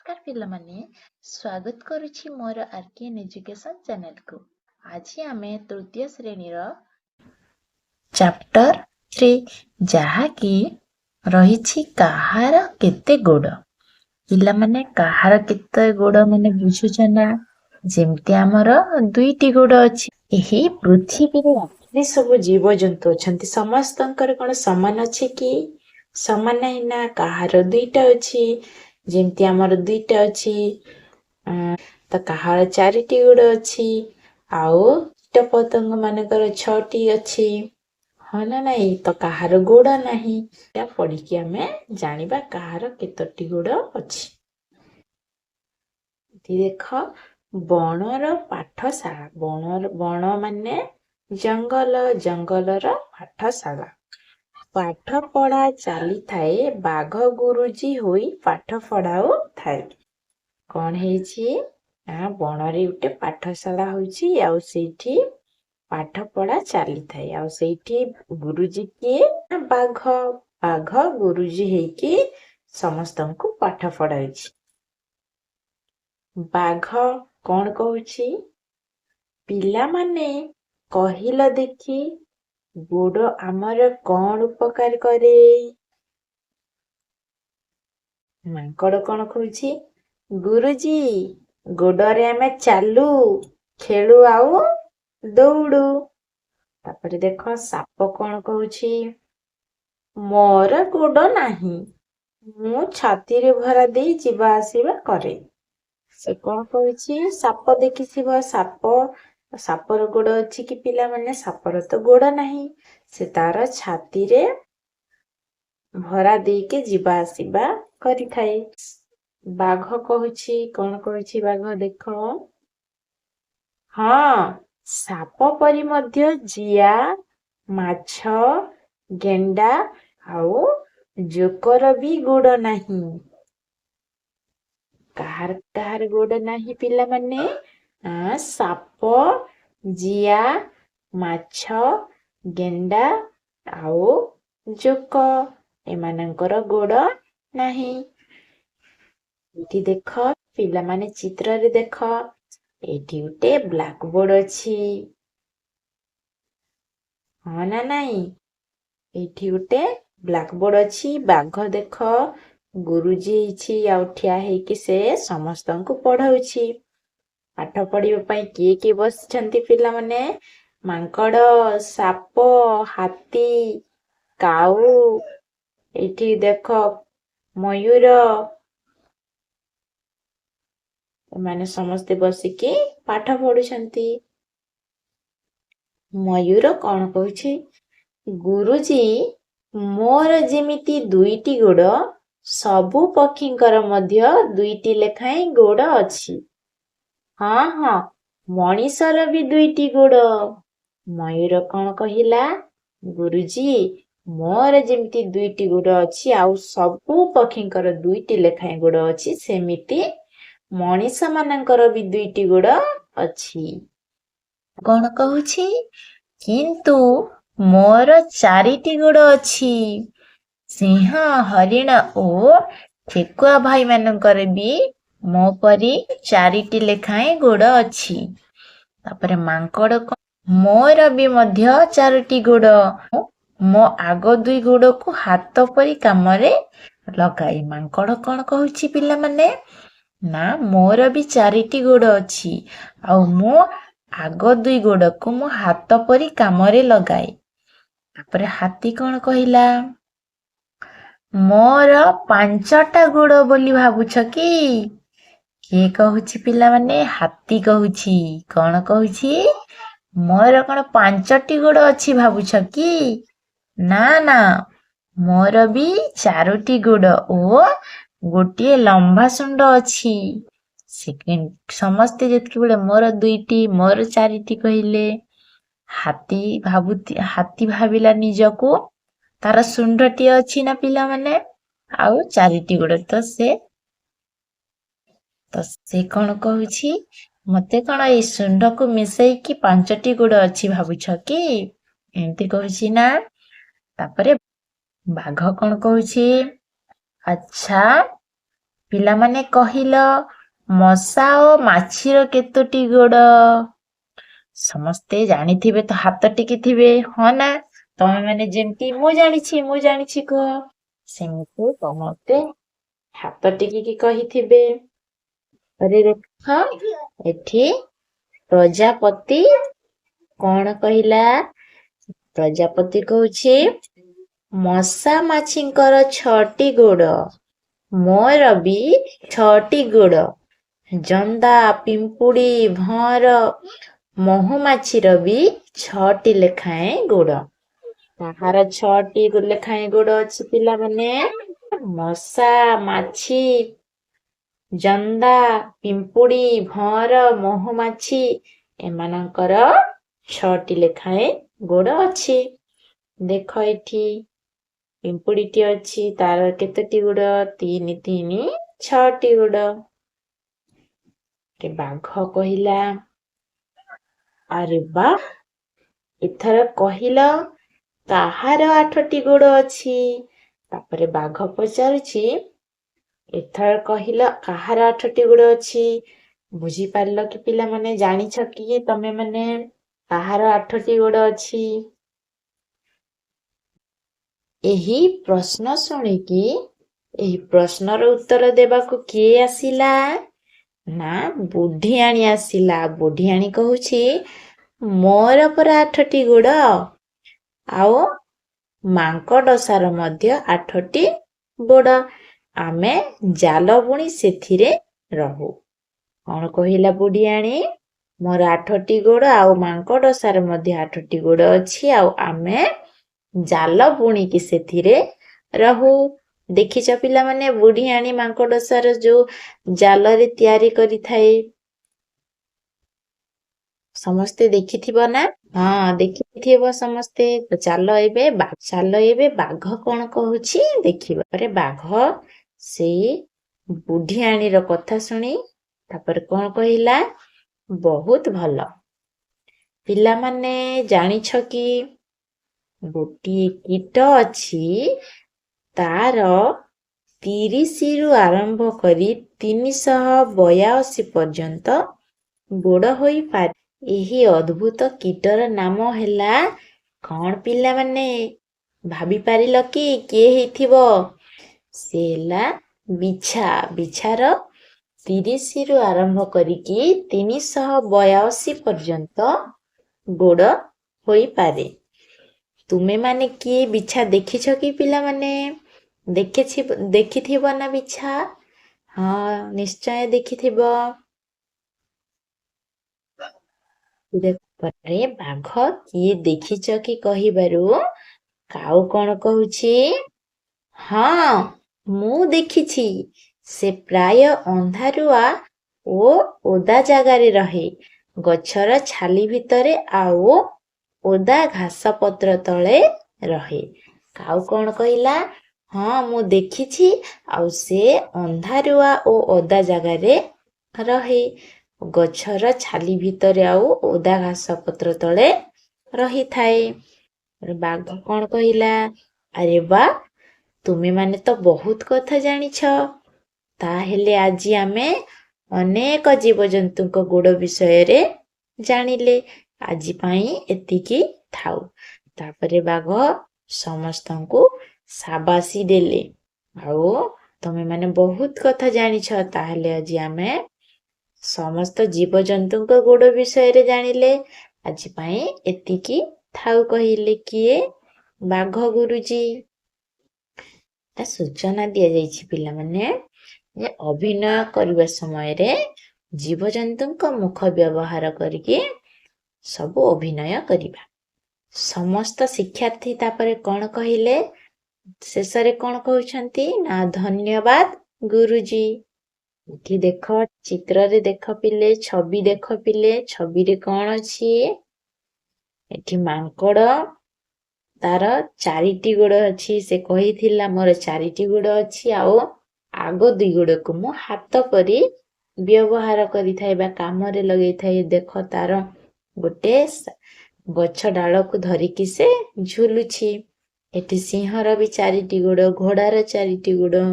नमस्कार पिलामाने स्वागत करुछि मोर आरकेएन education channel को। आज आमे तृतीय श्रेणी रो चैप्टर 3 जहा कि रहिछि कहार केते गोड़। पिलामाने कहार केते गोड़ माने बुझुछ ना? जेमति हमर दुईटी गोड़ अछि। एही पृथ्वी रे जे सब जीव जंतु अछंती समस्तंकर कोन समान अछि कि? समान नाही ना, कहार दुईटा अछि। जेमति हमर दुईटा अछि त कहार चारिटी गोड़ अछि आउ कीट पतंग मानकर 6टी अछि। हाँ ना नाही तो कहार गोड़ नाही। या पढ़िकी हमें जानिबा कहार केतोटी गोड़ अछि। देख बणर पाठशाला। बण माने जंगल, जंगलर पाठशाला। पाठ पढ़ा चली थाए बाघ गुरुजी होई पाठ पढ़ाऊ थाए। कौन हेछि ना बणरे उठे पाठशाला होछि आउ सेठी पाठ पढ़ा चली थाए आउ सेठी गुरुजी के बाघ गुरुजी हेकी समस्तंकु पाठ पढ़ाउछि। बाघ कौन कहूछि? पिला माने कहिल देखी गोड़ आमर कौन उपकार करे? मांकड़ कौन कहूछि? गुरुजी गोड़रे आमे चालू, खेलु आउ दौड़ू। तापरे देखो साप कौन कहूछि? मोर गोड़ नाही, मु छाती रे भरा देई जीवा आसीबा करे। से कौन कहूछि? साप देखिसिबा सापर गोड़ अछि कि पिला माने? सापर तो गोड़ नाही, से तार छाती रे भरा देके जीवा आसीबा करि थाए। बाघ कहूछि कौन कहूछि? बाघ देखो हाँ साप परी मध्य जिया, माछ, गेंडा आउ जोकर भी गोड़ नाही। काहार गोड़ नाही पिला माने? साप, जिया, माछ, गेंडा आउ जोक एमानंकर गोड़ नाही। एठी देख पिला माने चित्र रे देख एठी उठे ब्लैक बोर्ड अछि। हाँ ना नाही? एठी उठे ब्लैक बोर्ड अछि। बाघ देख गुरुजी ହେଇଛି ଆଉ ଠିଆ ହେଇକି ସେ ସମସ୍ତଙ୍କୁ ପଢାଉଛି। ପାଠ ପଢିବା ପାଇଁ କିଏ କିଏ ବସିଛନ୍ତି ପିଲାମାନେ? ମାଙ୍କଡ, ସାପ, ହାତୀ, କାଉ, ଏଠି ଦେଖ ମୟୂର, ଏମାନେ ସମସ୍ତେ ବସିକି ପାଠ ପଢୁଛନ୍ତି। ମୟୂର କଣ କହୁଛି? ଗୁରୁଜୀ ମୋର ଯେମିତି ଦୁଇଟି ଗୋଡ଼, ସବୁ ପକ୍ଷୀଙ୍କର ମଧ୍ୟ ଦୁଇଟି ଲେଖାଏଁ ଗୋଡ଼ ଅଛି। ହଁ ହଁ ମଣିଷର ବି ଦୁଇଟି ଗୋଡ଼। ମୟୂର କଣ କହିଲା? ଗୁରୁଜୀ ମୋର ଯେମିତି ଦୁଇଟି ଗୋଡ଼ ଅଛି ଆଉ ସବୁ ପକ୍ଷୀଙ୍କର ଦୁଇଟି ଲେଖାଏଁ ଗୋଡ଼ ଅଛି, ସେମିତି ମଣିଷ ମାନଙ୍କର ବି ଦୁଇଟି ଗୋଡ଼ ଅଛି। କଣ କହୁଛି? କିନ୍ତୁ ମୋର ଚାରିଟି ଗୋଡ଼ ଅଛି। ସିଂହ, ହରିଣ ଓ ଠେକୁଆ ଭାଇ ମାନଙ୍କର ବି ମୋ ପରି ଚାରିଟି ଲେଖାଏଁ ଗୋଡ଼ ଅଛି। ତାପରେ ମାଙ୍କଡ ମୋର ବି ମଧ୍ୟ ଚାରୋଟି ଗୋଡ଼। ମୋ ଆଗ ଦୁଇ ଗୋଡ଼କୁ ହାତ ପରି କାମରେ ଲଗାଇ। ମାଙ୍କଡ କଣ କହୁଛି ପିଲାମାନେ? ନା ମୋର ବି ଚାରିଟି ଗୋଡ଼ ଅଛି ଆଉ ମୋ ଆଗ ଦୁଇ ଗୋଡ଼କୁ ମୁଁ ହାତ ପରି କାମରେ ଲଗାଏ। ତାପରେ ହାତୀ କଣ କହିଲା? ମୋର 5ଟା ଗୋଡ଼ ବୋଲି ଭାବୁଛ କି? କିଏ କହୁଛି ପିଲାମାନେ? ହାତୀ କହୁଛି। କଣ କହୁଛି? ମୋର କଣ 5ଟି ଗୋଡ଼ ଅଛି ଭାବୁଛ କି? ନା ନା ମୋର ବି 4ଟି ଗୋଡ଼ ଓ ଗୋଟିଏ ଲମ୍ବା ଶୁଣ୍ଡ ଅଛି। ସମସ୍ତେ ଯେତେବେଳେ ମୋର 2ଟି, ମୋର 4ଟି କହିଲେ, ହାତୀ ଭାବିଲା ନିଜକୁ ତାର ଶୁଣ୍ଡଟିଏ ଅଛି ନା ପିଲାମାନେ, ଆଉ 4ଟି ଗୋଡ଼। ତ ସେ କଣ କହୁଛି? ମତେ କଣ ଏଇ ଶୁଣ୍ଡକୁ ମିଶେଇକି 5ଟି ଗୋଡ଼ ଅଛି ଭାବୁଛ କି? ଏମିତି କହୁଛି ନା। ତାପରେ ବାଘ କଣ କହୁଛି? ଆଚ୍ଛା ପିଲାମାନେ କହିଲ ମଶା ଓ ମାଛିର କେତୋଟି ଗୋଡ଼? ସମସ୍ତେ ଜାଣିଥିବେ ତ ହାତ ଟେକିଥିବେ, ହଁ ନା? ତମେ ମାନେ ଯେମିତି ମୁଁ ଜାଣିଛି କୁହ, ସେମିତି ସମସ୍ତେ ହାତ ଟେକିକି କହିଥିବେ। ଆରେ ଦେଖ, ଏଠି ପ୍ରଜାପତି କଣ କହିଲା? ପ୍ରଜାପତି କହୁଛି ମଶା ମାଛିଙ୍କର 6ଟି ଗୋଡ଼, ମୋର ବି 6ଟି ଗୋଡ଼। ଜନ୍ଦା, ପିମ୍ପୁଡ଼ି, ଭଅଁର, ମହୁମାଛିର ବି 6ଟି ଲେଖାଏଁ ଗୋଡ଼। କାହାର 6ଟି ଲେଖାଏଁ ଗୋଡ଼ ଅଛି ପିଲାମାନେ? ମଶା, ମାଛି, ଜନ୍ଦା, ପିମ୍ପୁଡ଼ି, ଭଅଁର, ମହୁମାଛି ଏମାନଙ୍କର 6ଟି ଲେଖାଏଁ ଗୋଡ଼ ଅଛି। ଦେଖ ଏଠି ପିମ୍ପୁଡ଼ିଟି ଅଛି, ତାର କେତୋଟି ଗୋଡ଼? 3 3 6ଟି ଗୋଡ଼। ବାଘ କହିଲା, ଆରେ ବା, ଏଥର କହିଲ କାହାର 8ଟି ଗୋଡ଼ ଅଛି? ତାପରେ ବାଘ ପଚାରୁଛି, ଏଥର କହିଲ କାହାର 8ଟି ଗୋଡ଼ ଅଛି? ବୁଝିପାରିଲ କି ପିଲାମାନେ? ଜାଣିଛ କି ତମେ ମାନେ କାହାର 8ଟି ଗୋଡ଼ ଅଛି? ଏହି ପ୍ରଶ୍ନ ଶୁଣିକି ଏହି ପ୍ରଶ୍ନର ଉତ୍ତର ଦେବାକୁ କିଏ ଆସିଲା? ନା, ବୁଢିଆଣୀ ଆସିଲା। ବୁଢିଆଣୀ କହୁଛି, ମୋର ପରା 8ଟି ଗୋଡ଼, ଆଉ ମାଙ୍କଡସାର ମଧ୍ୟ 8ଟି ଗୋଡ଼। ଆମେ ଜାଲ ବୁଣି ସେଥିରେ ରହୁ। କଣ କହିଲା ବୁଢିଆଣୀ? ମୋର 8ଟି ଗୋଡ଼ ଆଉ ମାଙ୍କଡସାର ମଧ୍ୟ 8ଟି ଗୋଡ଼ ଅଛି, ଆଉ ଆମେ ଜାଲ ବୁଣିକି ସେଥିରେ ରହୁ। ଦେଖିଛ ପିଲାମାନେ ବୁଢିଆଣୀ ମାଙ୍କଡସାର ଯୋଉ ଜାଲରେ ତିଆରି କରିଥାଏ? ସମସ୍ତେ ଦେଖିଥିବ ନା? ହଁ, ଦେଖିଥିବ ସମସ୍ତେ। ଚାଲ ଏବେ ବାଘ କଣ କହୁଛି ଦେଖିବା। ତାପରେ ବାଘ ସେଇ ବୁଢିଆଣୀର କଥା ଶୁଣି ତାପରେ କଣ କହିଲା? ବହୁତ ଭଲ। ପିଲାମାନେ ଜାଣିଛ କି ଗୋଟିଏ କୀଟ ଅଛି, ତାର 30ରୁ ଆରମ୍ଭ କରି 382 ପର୍ଯ୍ୟନ୍ତ ଗୋଡ଼ ହୋଇପାରେ। ଏହି ଅଦ୍ଭୁତ କୀଟର ନାମ ହେଲା କଣ ପିଲାମାନେ? ଭାବି ପାରିଲ କି କିଏ ହେଇଥିବ? ସେ ହେଲା ବିଛା। ବିଛାର 30ରୁ ଆରମ୍ଭ କରିକି 382 ପର୍ଯ୍ୟନ୍ତ ଗୋଡ଼ ହୋଇପାରେ। ତୁମେ ମାନେ କିଏ ବିଛା ଦେଖିଛ କି ପିଲାମାନେ? ଦେଖିଥିବ ନା ବିଛା? ହଁ, ନିଶ୍ଚୟ ଦେଖିଥିବ। ପରେ ବାଘ କିଏ ଦେଖିଛ କି କହିବାରୁ କାଉ କଣ କହୁଛି? ହଁ, ମୁଁ ଦେଖିଛି। ସେ ପ୍ରାୟ ଅନ୍ଧାରୁଆ ଓ ଓଦା ଜାଗାରେ ରହେ, ଗଛର ଛାଲି ଭିତରେ ଆଉ ଓଦା ଘାସ ପତ୍ର ତଳେ ରହେ। କାଉ କଣ କହିଲା? ହଁ, ମୁଁ ଦେଖିଛି, ଆଉ ସେ ଅନ୍ଧାରୁଆ ଓ ଓଦା ଜାଗାରେ ରହେ, ଗଛର ଛାଲି ଭିତରେ ଆଉ ଓଦା ଘାସ ପତ୍ର ତଳେ ରହିଥାଏ। ବାଘ କଣ କହିଲା? ଆରେ ବା, ତୁମେ ମାନେ ତ ବହୁତ କଥା ଜାଣିଛ। ତାହେଲେ ଆଜି ଆମେ ଅନେକ ଜୀବଜନ୍ତୁଙ୍କ ଗୋଡ଼ ବିଷୟରେ ଜାଣିଲେ। ଆଜି ପାଇଁ ଏତିକି ଥାଉ। ତାପରେ ବାଘ ସମସ୍ତଙ୍କୁ ସାବାସି ଦେଲେ। ଆଉ ତମେ ମାନେ ବହୁତ କଥା ଜାଣିଛ। ତାହେଲେ ଆଜି ଆମେ ସମସ୍ତ ଜୀବଜନ୍ତୁଙ୍କ ଗୋଡ଼ ବିଷୟରେ ଜାଣିଲେ। ଆଜି ପାଇଁ ଏତିକି ଥାଉ କହିଲେ କିଏ? ବାଘ ଗୁରୁଜୀ। ସୂଚନା ଦିଆଯାଇଛି ପିଲାମାନେ ଯେ ଅଭିନୟ କରିବା ସମୟରେ ଜୀବଜନ୍ତୁଙ୍କ ମୁଖ ବ୍ୟବହାର କରିକି ସବୁ ଅଭିନୟ କରିବା। ସମସ୍ତ ଶିକ୍ଷାର୍ଥୀ ତାପରେ କଣ କହିଲେ? ଶେଷରେ କଣ କହୁଛନ୍ତି? ନା, ଧନ୍ୟବାଦ ଗୁରୁଜୀ। ଏଠି ଦେଖ, ଚିତ୍ରରେ ଦେଖ ପିଲେ, ଛବି ଦେଖ ପିଲେ। ଛବିରେ କଣ ଅଛି? ଏଠି ମାଙ୍କଡ, ତାର 4ଟି ଗୋଡ଼ ଅଛି। ସେ କହିଥିଲା ମୋର 4ଟି ଗୋଡ଼ ଅଛି, ଆଉ ଆଗ 2 ଗୋଡ଼କୁ ମୁଁ ହାତ ପରି ବ୍ୟବହାର କରିଥାଏ ବା କାମରେ ଲଗେଇଥାଏ। ଦେଖ, ତାର ଗୋଟେ ଗଛ ଡାଳକୁ ଧରିକି ସେ ଝୁଲୁଛି। ଏଠି ସିଂହର ବି 4ଟି ଗୋଡ଼, ଘୋଡାର 4ଟି ଗୋଡ଼,